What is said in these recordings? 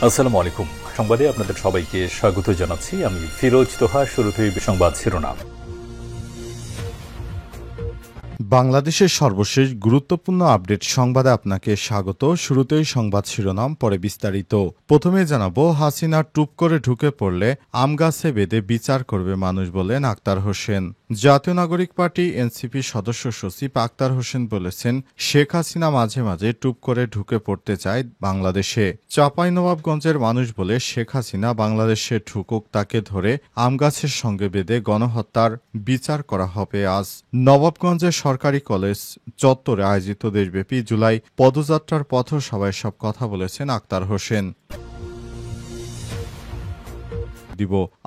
আসসালামু আলাইকুম। সংবাদে আপনাদের সবাইকে স্বাগত জানাচ্ছি। আমি ফিরোজ তোহা। শুরুতেই সংবাদ শিরোনাম। বাংলাদেশের সর্বশেষ গুরুত্বপূর্ণ আপডেট সংবাদে আপনাকে স্বাগত। শুরুতেই সংবাদ শিরোনাম, পরে বিস্তারিত। প্রথমে জানাবো, হাসিনা টুপ করে ঢুকে পড়লে আম গাছে বেঁধে বিচার করবে মানুষ, বলেন আক্তার হোসেন। জাতীয় নাগরিক পার্টি এনসিপি সদস্য সচিব আক্তার হোসেন বলেছেন, শেখ হাসিনা মাঝে মাঝে টুপ করে ঢুকে পড়তে চায় বাংলাদেশে। চাঁপাইনবাবগঞ্জের মানুষ বলে শেখ হাসিনা বাংলাদেশে ঢুকুক, তাকে ধরে আম গাছের সঙ্গে বেঁধে গণহত্যার বিচার করা হবে আজ। নবাবগঞ্জের সরকারি কলেজ চত্বরে আয়োজিত দেশব্যাপী জুলাই পদযাত্রার পথসভায় সব কথা বলেছেন আক্তার হোসেন।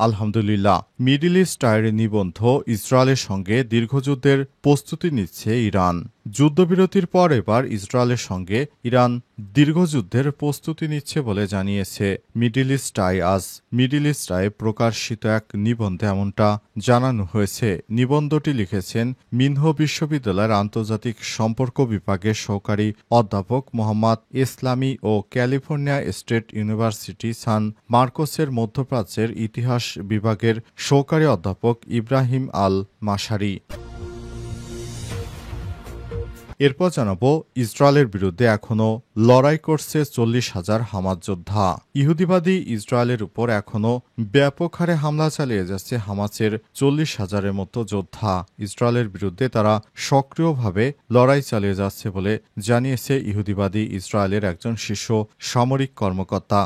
আলহামদুলিল্লাহ। মিডল ইস্ট টায়ারে নিবন্ধ ইসরায়েলের সঙ্গে দীর্ঘযুদ্ধের প্রস্তুতি নিচ্ছে ইরান। যুদ্ধবিরতির পর এবার ইসরায়েলের সঙ্গে ইরান দীর্ঘযুদ্ধের প্রস্তুতি নিচ্ছে বলে জানিয়েছে মিডল ইস্ট টাই। আজ মিডল ইস্ট টাই প্রকাশিত এক নিবন্ধে এমনটা জানানো হয়েছে। নিবন্ধটি লিখেছেন মিনহো বিশ্ববিদ্যালয়ের আন্তর্জাতিক সম্পর্ক বিভাগের সহকারী অধ্যাপক মোহাম্মদ ইসলামী ও ক্যালিফোর্নিয়া স্টেট ইউনিভার্সিটি সান মার্কোসের মধ্যপ্রাচ্যের ইতিহাস বিভাগের সহকারী অধ্যাপক ইব্রাহিম আল মাশারি। এরপর জানাবো, ইসরায়েলের বিরুদ্ধে এখনও লড়াই করছে 40,000 হামাস যোদ্ধা। ইহুদিবাদী ইসরায়েলের উপর এখনও ব্যাপক হারে হামলা চালিয়ে যাচ্ছে হামাসের 40,000-এর মতো যোদ্ধা। ইসরায়েলের বিরুদ্ধে তারা সক্রিয়ভাবে লড়াই চালিয়ে যাচ্ছে বলে জানিয়েছে ইহুদিবাদী ইসরায়েলের একজন শীর্ষ সামরিক কর্মকর্তা।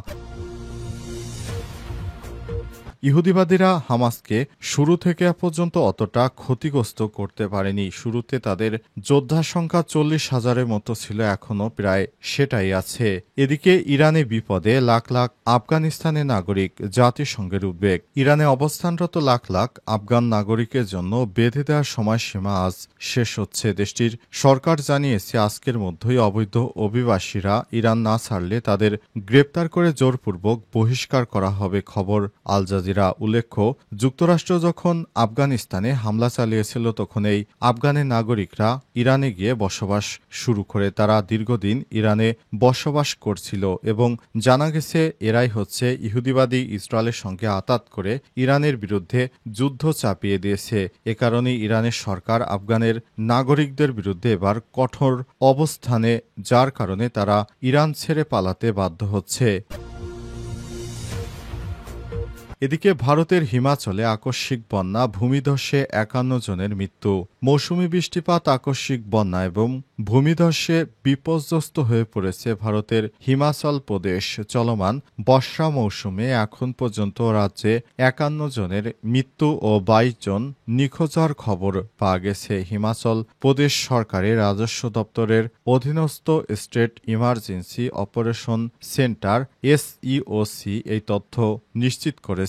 ইহুদিবাদীরা হামাসকে শুরু থেকে পর্যন্ত অতটা ক্ষতিগ্রস্ত করতে পারেনি। শুরুতে তাদের যোদ্ধার সংখ্যা 40,000-এর মতো ছিল, এখনও প্রায় সেটাই আছে। এদিকে ইরানে বিপদে লাখ লাখ আফগানিস্তানের নাগরিক, জাতিসংঘের উদ্বেগ। ইরানে অবস্থানরত লাখ লাখ আফগান নাগরিকের জন্য বেঁধে দেওয়ার সময়সীমা আজ শেষ হচ্ছে। দেশটির সরকার জানিয়েছে, আজকের মধ্যেই অবৈধ অভিবাসীরা ইরান না ছাড়লে তাদের গ্রেপ্তার করে জোরপূর্বক বহিষ্কার করা হবে। খবর আল জাজিরা। উল্লেখ্য, যুক্তরাষ্ট্র যখন আফগানিস্তানে হামলা চালিয়েছিল, তখন এই আফগানের নাগরিকরা ইরানে গিয়ে বসবাস শুরু করে। তারা দীর্ঘদিন ইরানে বসবাস করছিল এবং জানা গেছে এরাই হচ্ছে ইহুদিবাদী ইসরায়েলের সঙ্গে আঁতাত করে ইরানের বিরুদ্ধে যুদ্ধ চাপিয়ে দিয়েছে। এ কারণে ইরানের সরকার আফগানের নাগরিকদের বিরুদ্ধে এবার কঠোর অবস্থানে, যার কারণে তারা ইরান ছেড়ে পালাতে বাধ্য হচ্ছে। এদিকে ভারতের হিমাচলে আকস্মিক বন্যা, ভূমিধসে 51 জনের মৃত্যু। মৌসুমি বৃষ্টিপাত, আকস্মিক বন্যা এবং ভূমিধসে বিপর্যস্ত হয়ে পড়েছে ভারতের হিমাচল প্রদেশ। চলমান বর্ষা মৌসুমে এখন পর্যন্ত রাজ্যে 51 জনের মৃত্যু ও 22 জন নিখোঁজ হওয়ার খবর পাওয়া গেছে। হিমাচল প্রদেশ সরকারের রাজস্ব দপ্তরের অধীনস্থ state emergency operation centre SEOC এই তথ্য নিশ্চিত করেছে।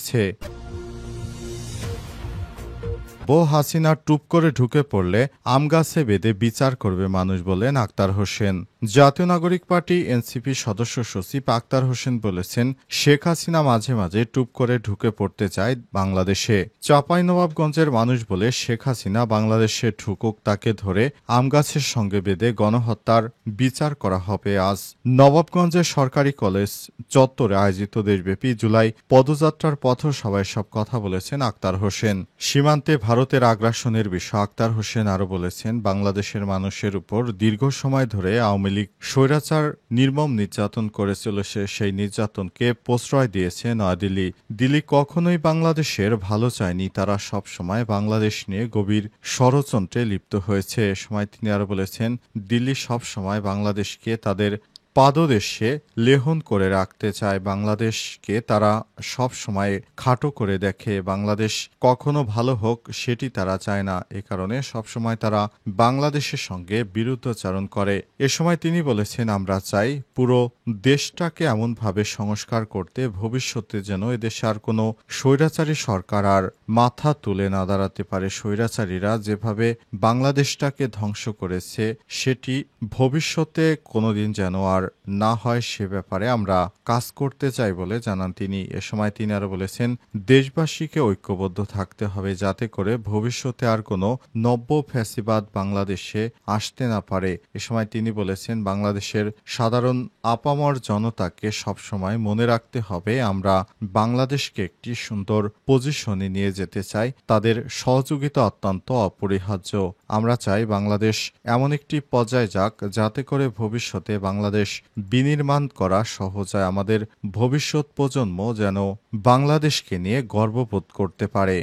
হাসিনা টুপ করে ঢুকে পড়লে আম গাছে বেঁধে বিচার করবে মানুষ, বলেন আক্তার হোসেন। জাতীয় নাগরিক পার্টি এনসিপি সদস্য সচিব আক্তার হোসেন বলেছেন, শেখ হাসিনা মাঝে মাঝে টুপ করে ঢুকে পড়তে চায় বাংলাদেশে। চাঁপাইনবাবগঞ্জের মানুষ বলে শেখ হাসিনা বাংলাদেশে ঢুকুক, তাকে ধরে আম গাছের সঙ্গে বেঁধে গণহত্যার বিচার করা হবে আজ। নবাবগঞ্জের সরকারি কলেজ চত্বরে আয়োজিত দেশব্যাপী জুলাই পদযাত্রার পথসভায় সব কথা বলেছেন আক্তার হোসেন। সীমান্তে ভারতের আগ্রাসনের বিষয়ে আক্তার হোসেন আরও বলেছেন, বাংলাদেশের মানুষের উপর দীর্ঘ সময় ধরে আওয়ামী লীগ স্বৈরাচার নির্মম নির্যাতন করেছিল। সেই নির্যাতনকে প্রশ্রয় দিয়েছে নয়াদিল্লি। দিল্লি কখনোই বাংলাদেশের ভালো চায়নি, তারা সব সময় বাংলাদেশ নিয়ে গভীর ষড়যন্ত্রে লিপ্ত হয়েছে। এ সময় তিনি আরও বলেছেন, দিল্লি সব সময় বাংলাদেশকে তাদের পাদদেশে লেহন করে রাখতে চায়। বাংলাদেশকে তারা সব সময় খাটো করে দেখে। বাংলাদেশ কখনো ভালো হোক সেটি তারা চায় না। এ কারণে সবসময় তারা বাংলাদেশের সঙ্গে বিরুদ্ধাচরণ করে। এ সময় তিনি বলেছেন, আমরা চাই পুরো দেশটাকে এমনভাবে সংস্কার করতে, ভবিষ্যতে যেন এদেশে আর কোনো স্বৈরাচারী সরকার আর মাথা তুলে না দাঁড়াতে পারে। স্বৈরাচারীরা যেভাবে বাংলাদেশটাকে ধ্বংস করেছে, সেটি ভবিষ্যতে কোনোদিন যেন আর না হয় সে ব্যাপারে আমরা কাজ করতে চাই বলে জানান তিনি। এ সময় তিনি আরও বলেছেন, দেশবাসীকে ঐক্যবদ্ধ থাকতে হবে যাতে করে ভবিষ্যতে আর কোনো নব্য ফ্যাসিবাদ বাংলাদেশে আসতে না পারে। এ সময় তিনি বলেছেন, বাংলাদেশের সাধারণ আপামর জনতাকে সবসময় মনে রাখতে হবে আমরা বাংলাদেশকে একটি সুন্দর পজিশনে নিয়ে যেতে চাই। তাদের সহযোগিতা অত্যন্ত অপরিহার্য। আমরা চাই বাংলাদেশ এমন একটি পর্যায়ে যাক যাতে করে ভবিষ্যতে বাংলাদেশ বিনির্মাণ করা সহজ হয়। আমাদের ভবিষ্যৎ প্রজন্ম যেন বাংলাদেশকে নিয়ে গর্ববোধ করতে পারে।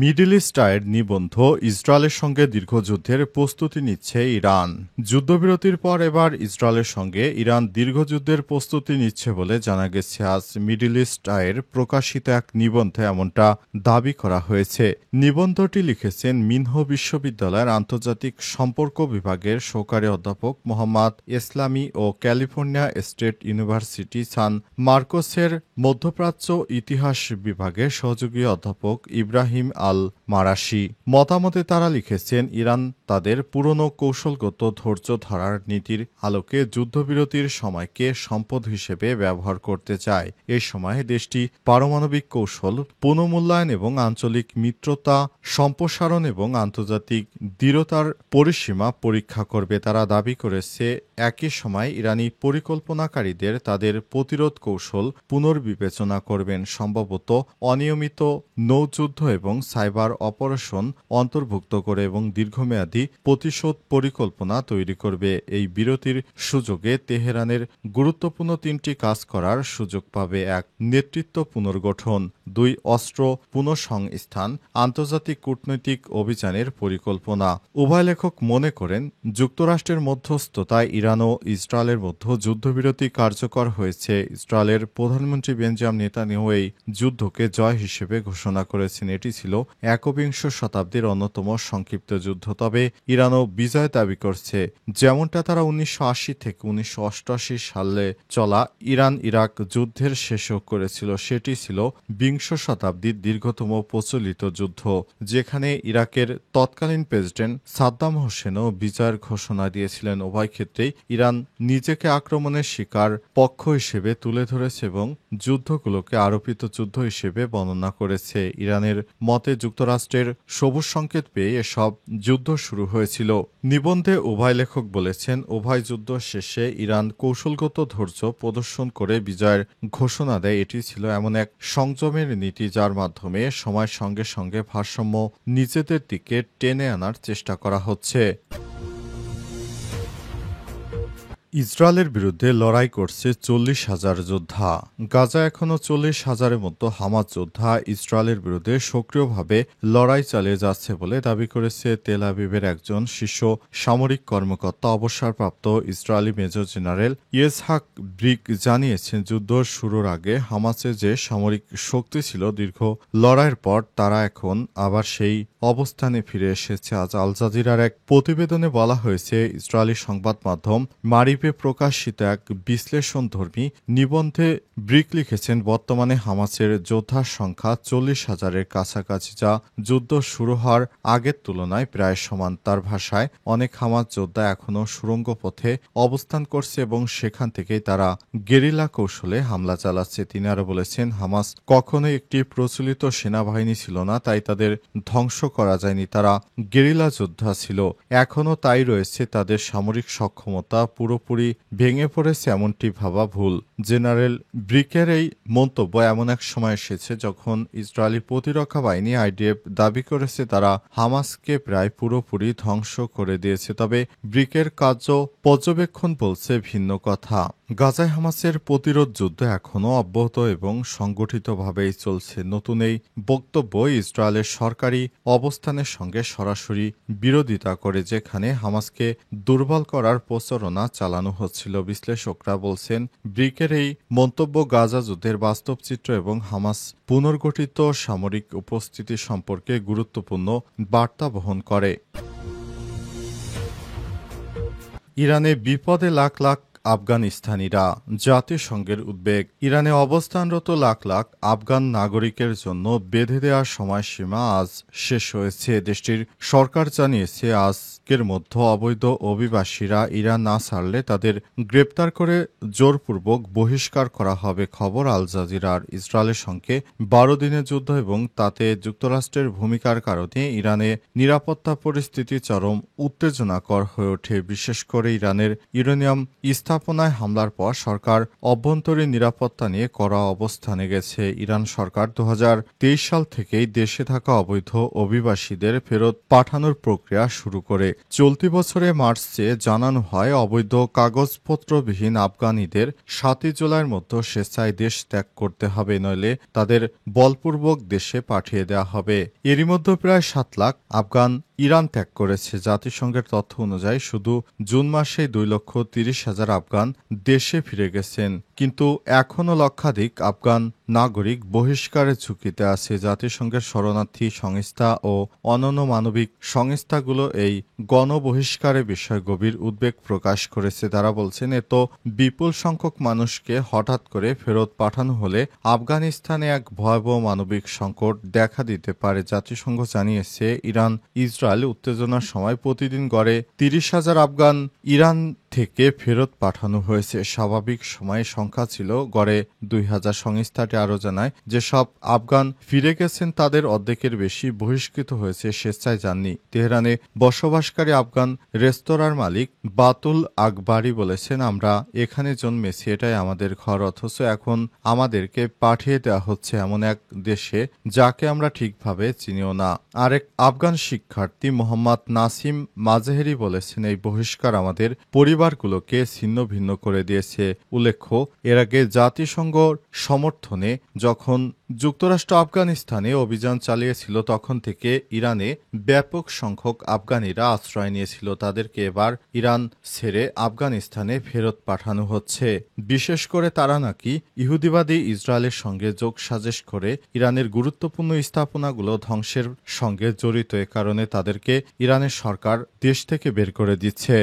মিডল ইস্ট আইয়ের নিবন্ধ, ইসরায়েলের সঙ্গে দীর্ঘযুদ্ধের প্রস্তুতি নিচ্ছে ইরান। যুদ্ধবিরতির পর এবার ইসরায়েলের সঙ্গে ইরান দীর্ঘযুদ্ধের প্রস্তুতি নিচ্ছে বলে জানা গেছে। আজ মিডল ইস্ট আইয়ের প্রকাশিত এক নিবন্ধে এমনটা দাবি করা হয়েছে। নিবন্ধটি লিখেছেন মিনহ বিশ্ববিদ্যালয়ের আন্তর্জাতিক সম্পর্ক বিভাগের সহকারী অধ্যাপক মোহাম্মদ ইসলামী ও ক্যালিফোর্নিয়া স্টেট ইউনিভার্সিটি সান মার্কোসের মধ্যপ্রাচ্য ইতিহাস বিভাগের সহযোগী অধ্যাপক ইব্রাহিম আল মারাশি। মতামতে তারা লিখেছেন, ইরান তাদের পুরনো কৌশলগত ধৈর্য ধরার নীতির আলোকে যুদ্ধবিরতির সময়কে সম্পদ হিসেবে ব্যবহার করতে চায়। এ সময় দেশটি পারমাণবিক কৌশল পুনঃমূল্যায়ন এবং আঞ্চলিক মিত্রতা সম্প্রসারণ এবং আন্তর্জাতিক দৃঢ়তার পরিসীমা পরীক্ষা করবে। তারা দাবি করেছে, একই সময় ইরানি পরিকল্পনাকারীদের তাদের প্রতিরোধ কৌশল পুনর্বিবেচনা করবেন, সম্ভবত অনিয়মিত নৌযুদ্ধ এবং সাইবার অপারেশন অন্তর্ভুক্ত করে এবং দীর্ঘমেয়াদী প্রতিশোধ পরিকল্পনা তৈরি করবে। এই বিরতির সুযোগে তেহরানের গুরুত্বপূর্ণ তিনটি কাজ করার সুযোগ পাবে: ১. নেতৃত্ব পুনর্গঠন, ২. অস্ত্র পুনঃসংস্থান, আন্তর্জাতিক কূটনৈতিক অভিযানের পরিকল্পনা। উভয় লেখক মনে করেন, যুক্তরাষ্ট্রের মধ্যস্থতায় ইরান ও ইসরায়েলের মধ্যে যুদ্ধবিরতি কার্যকর হয়েছে। ইসরায়েলের প্রধানমন্ত্রী বেঞ্জামিন নেতানিয়াহু এই যুদ্ধকে জয় হিসেবে ঘোষণা করেছেন। এটি ছিল একবিংশ শতাব্দীর অন্যতম সংক্ষিপ্ত যুদ্ধ। তবে ইরানও বিজয় দাবি করছে, যেমনটা তারা ১৯৮০ থেকে ১৯৮৮ সালে চলা ইরান ইরাক যুদ্ধের শেষও করেছিল। সেটি ছিল বিংশ শতাব্দীর দীর্ঘতম প্রচলিত যুদ্ধ, যেখানে ইরাকের তৎকালীন প্রেসিডেন্ট সাদ্দাম হোসেনও বিজয়ের ঘোষণা দিয়েছিলেন। উভয় ক্ষেত্রেই ইরান নিজেকে আক্রমণের শিকার পক্ষ হিসেবে তুলে ধরেছে এবং যুদ্ধগুলোকে আরোপিত যুদ্ধ হিসেবে বর্ণনা করেছে। ইরানের মতে যুক্তরাষ্ট্রের সবুজ সংকেত পেয়ে এসব যুদ্ধ শুরু হয়েছিল। নিবন্ধে উভয় লেখক বলেছেন, উভয় যুদ্ধ শেষে ইরান কৌশলগত ধৈর্য প্রদর্শন করে বিজয়ের ঘোষণা দেয়। এটি ছিল এমন এক সংযমের নীতি যার মাধ্যমে সময়ের সঙ্গে সঙ্গে ভারসাম্য নিজেদের দিকে টেনে আনার চেষ্টা করা হচ্ছে। ইসরায়েলের বিরুদ্ধে লড়াই করছে ৪০,০০০ যোদ্ধা। গাজা এখনও ৪০,০০০-এর মতো হামাস যোদ্ধা ইসরায়েলের বিরুদ্ধে সক্রিয়ভাবে লড়াই চালিয়ে যাচ্ছে বলে দাবি করেছে তেল আবিবের একজন শীর্ষ সামরিক কর্মকর্তা। অবসরপ্রাপ্ত ইসরায়েলি মেজর জেনারেল ইয়েৎসাক ব্রিক জানিয়েছেন, যুদ্ধ শুরুর আগে হামাসের যে সামরিক শক্তি ছিল, দীর্ঘ লড়াইয়ের পর তারা এখন আবার সেই অবস্থানে ফিরে এসেছে। আজ আল জাজিরার এক প্রতিবেদনে বলা হয়েছে, ইসরায়েলি সংবাদ মাধ্যম মারিফে প্রকাশিত এক বিশ্লেষণধর্মী নিবন্ধে ব্রিক লিখেছেন, বর্তমানে হামাসের যোদ্ধার সংখ্যা ৪০,০০০-এর কাছাকাছি, যা যুদ্ধ শুরু হওয়ার আগের তুলনায় প্রায় সমান। তার ভাষায়, অনেক হামাস যোদ্ধা এখনও সুড়ঙ্গ পথে অবস্থান করছে এবং সেখান থেকেই তারা গেরিলা কৌশলে হামলা চালাচ্ছে। তিনি আরও বলেছেন, হামাস কখনোই একটি প্রচলিত সেনাবাহিনী ছিল না, তাই তাদের ধ্বংস করা যায়নি। তারা গেরিলা যোদ্ধা ছিল, এখনও তাই রয়েছে। তাদের সামরিক সক্ষমতা পুরোপুরি ভেঙে পড়েছে এমনটি ভাবা ভুল। জেনারেল ব্রিকের এই মন্তব্য এমন এক সময় এসেছে যখন ইসরায়েলি প্রতিরক্ষা বাহিনী আইডিএফ দাবি করেছে তারা হামাসকে প্রায় পুরোপুরি ধ্বংস করে দিয়েছে। তবে ব্রিকের কার্য পর্যবেক্ষণ বলছে ভিন্ন কথা। গাজায় হামাসের প্রতিরোধ যুদ্ধ এখনও অব্যাহত এবং সংগঠিতভাবেই চলছে। নতুন এই বক্তব্য ইসরায়েলের সরকারি অবস্থানের সঙ্গে সরাসরি বিরোধিতা করে, যেখানে হামাসকে দুর্বল করার প্রচারণা চালানো হচ্ছিল। বিশ্লেষকরা বলছেন, ব্রিকের এই মন্তব্য গাজা যুদ্ধের বাস্তব চিত্র এবং হামাস পুনর্গঠিত সামরিক উপস্থিতি সম্পর্কে গুরুত্বপূর্ণ বার্তা বহন করে। ইরানে বিপদে লাখ লাখ আফগানিস্তানিরা, জাতিসংঘের উদ্বেগ। ইরানে অবস্থানরত লাখ লাখ আফগান নাগরিকের জন্য বেঁধে দেওয়ার সময়সীমা আজ শেষ হয়েছে। দেশটির সরকার জানিয়েছে আজকের মধ্যে অবৈধ অভিবাসীরা ইরান না ছাড়লে তাদের গ্রেপ্তার করে জোরপূর্বক বহিষ্কার করা হবে। খবর আল জাজিরার। ইসরায়েলের সঙ্গে ১২ দিনের যুদ্ধ এবং তাতে যুক্তরাষ্ট্রের ভূমিকার কারণে ইরানে নিরাপত্তা পরিস্থিতি চরম উত্তেজনাকর হয়ে ওঠে। বিশেষ করে ইরানের ইউরেনিয়াম স্থাপনায় হামলার পর সরকার অভ্যন্তরীণ নিরাপত্তা নিয়ে কড়া অবস্থানে গেছে। ইরান সরকার ২০২৩ সাল থেকেই দেশে থাকা অবৈধ অভিবাসীদের ফেরত পাঠানোর প্রক্রিয়া শুরু করে। চলতি বছরে মার্চে জানানো হয় অবৈধ কাগজপত্রবিহীন আফগানিদের ৭ই জুলাইয়ের মধ্যে স্বেচ্ছায় দেশ ত্যাগ করতে হবে, নইলে তাদের বলপূর্বক দেশে পাঠিয়ে দেওয়া হবে। এরই মধ্যে প্রায় ৭ লাখ আফগান ইরান ত্যাগ করেছে। জাতিসংঘের তথ্য অনুযায়ী শুধু জুন মাসেই ২,৩০,০০০ আফগান দেশে ফিরে গেছেন, কিন্তু এখনও লক্ষাধিক আফগান নাগরিক বহিষ্কারের ঝুঁকিতে আছে। জাতিসংঘের শরণার্থী সংস্থা ও অন্যান্য মানবিক সংস্থাগুলো এই গণবহিষ্কারের বিষয়ে গভীর উদ্বেগ প্রকাশ করেছে। তারা বলছেন এত বিপুল সংখ্যক মানুষকে হঠাৎ করে ফেরত পাঠানো হলে আফগানিস্তানে এক ভয়াবহ মানবিক সংকট দেখা দিতে পারে। জাতিসংঘ জানিয়েছে ইরান ইসরায়েল উত্তেজনার সময় প্রতিদিন গড়ে ৩০,০০০ আফগান ইরান থেকে ফেরত পাঠানো হয়েছে। স্বাভাবিক সময়ে সংখ্যা ছিল গড়ে ২,০০০। সংস্থাটি আরও জানায় যে সব আফগান ফিরে গেছেন তাদের অর্ধেকের বেশি বহিষ্কৃত হয়েছে, স্বেচ্ছায় যাননি। তেহরানে বসবাসকারী আফগান রেস্তোরাঁর মালিক বাতুল আকবরী বলেছেন, আমরা এখানে জন্মেছি, এটাই আমাদের ঘর, অথচ এখন আমাদেরকে পাঠিয়ে দেওয়া হচ্ছে এমন এক দেশে যাকে আমরা ঠিকভাবে চিনিও না। আরেক আফগান শিক্ষার্থী মোহাম্মদ নাসিম মাজেহেরি বলেছেন, এই বহিষ্কার আমাদের পরিবারগুলোকে ছিন্ন ভিন্ন করে দিয়েছে। উল্লেখ্য, এর আগে জাতিসংঘ সমর্থনে যখন যুক্তরাষ্ট্র আফগানিস্তানে অভিযান চালিয়েছিল তখন থেকে ইরানে ব্যাপক সংখ্যক আফগানিরা আশ্রয় নিয়েছিল। তাদেরকে এবার ইরান ছেড়ে আফগানিস্তানে ফেরত পাঠানো হচ্ছে। বিশেষ করে তারা নাকি ইহুদিবাদী ইসরায়েলের সঙ্গে যোগসাজশ করে ইরানের গুরুত্বপূর্ণ স্থাপনাগুলো ধ্বংসের সঙ্গে জড়িত। এ কারণে তাদেরকে ইরানের সরকার দেশ থেকে বের করে দিচ্ছে।